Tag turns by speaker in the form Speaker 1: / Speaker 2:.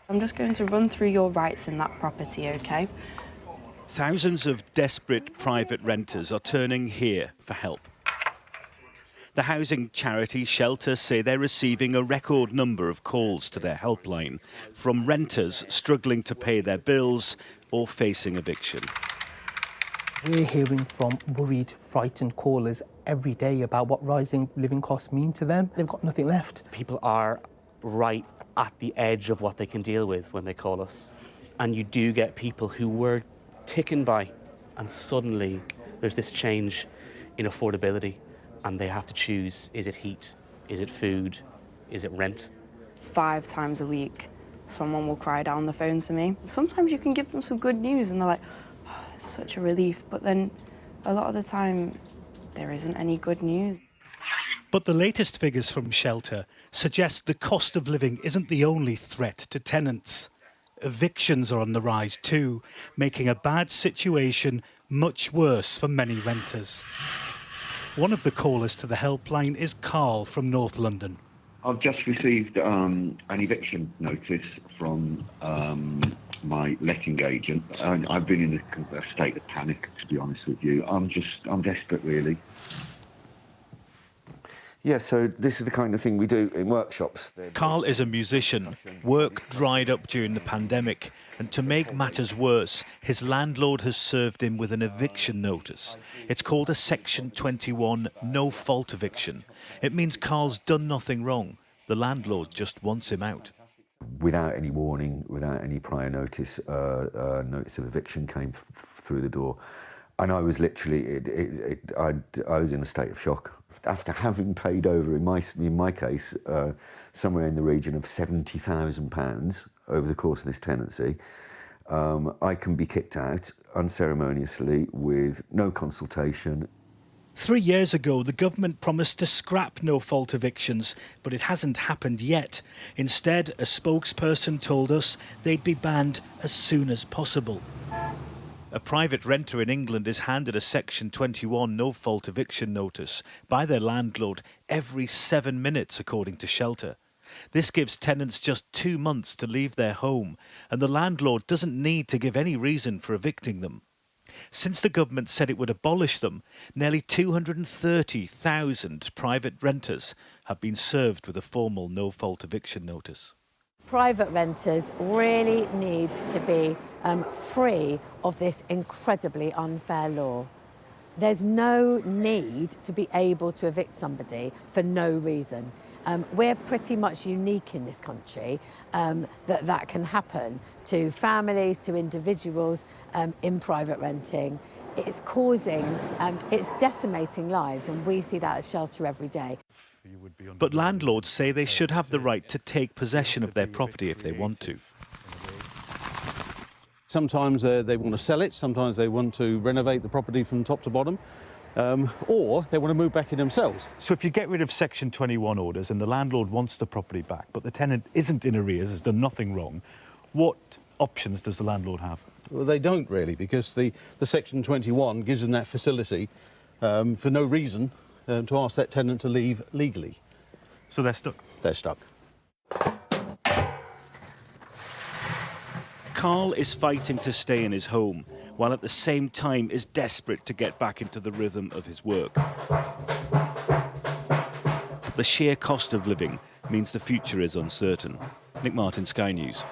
Speaker 1: I'm just going to run through your rights in that property, OK?
Speaker 2: Thousands of desperate private renters are turning here for help. The housing charity Shelter say they're receiving a record number of calls to their helpline from renters struggling to pay their bills or facing eviction.
Speaker 3: We're hearing from worried, frightened callers every day about what rising living costs mean to them. They've got nothing left.
Speaker 4: People are right at the edge of what they can deal with when they call us. And you do get people who were ticking by, and suddenly there's this change in affordability, and they have to choose, is it heat, is it food, is it rent?
Speaker 1: 5 times a week, someone will cry down the phone to me. Sometimes you can give them some good news and they're like, oh, it's such a relief, but then a lot of the time there isn't any good news.
Speaker 5: But the latest figures from Shelter suggest the cost of living isn't the only threat to tenants. Evictions are on the rise too, making a bad situation much worse for many renters. One of the callers to the helpline is Carl from North London.
Speaker 6: I've just received an eviction notice from my letting agent. I've been in a state of panic, to be honest with you. I'm desperate, really.
Speaker 7: Yeah, so this is the kind of thing we do in workshops.
Speaker 2: Carl is a musician. Work dried up during the pandemic, and to make matters worse, his landlord has served him with an eviction notice. It's called a Section 21 no-fault eviction. It means Carl's done nothing wrong. The landlord just wants him out.
Speaker 7: Without any warning, without any prior notice, notice of eviction came through the door. And I was literally, I was in a state of shock. After having paid over, in my case, somewhere in the region of £70,000 over the course of this tenancy, I can be kicked out unceremoniously with no consultation.
Speaker 5: 3 years ago, the government promised to scrap no-fault evictions, but it hasn't happened yet. Instead, a spokesperson told us they'd be banned as soon as possible.
Speaker 2: A private renter in England is handed a Section 21 no-fault eviction notice by their landlord every 7 minutes, according to Shelter. This gives tenants just 2 months to leave their home, and the landlord doesn't need to give any reason for evicting them. Since the government said it would abolish them, nearly 230,000 private renters have been served with a formal no-fault eviction notice.
Speaker 8: Private renters really need to be free of this incredibly unfair law. There's no need to be able to evict somebody for no reason. We're pretty much unique in this country that can happen to families, to individuals in private renting. It's it's decimating lives, and we see that at Shelter every day.
Speaker 2: But landlords say they should have the right to take possession of their property if they want to.
Speaker 9: Sometimes they want to sell it, sometimes they want to renovate the property from top to bottom, or they want to move back in themselves.
Speaker 2: So if you get rid of Section 21 orders and the landlord wants the property back, but the tenant isn't in arrears, has done nothing wrong, what options does the landlord have?
Speaker 9: Well, they don't really, because the Section 21 gives them that facility for no reason to ask that tenant to leave legally.
Speaker 2: So they're stuck?
Speaker 9: They're stuck.
Speaker 2: Carl is fighting to stay in his home, while at the same time is desperate to get back into the rhythm of his work. The sheer cost of living means the future is uncertain. Nick Martin, Sky News.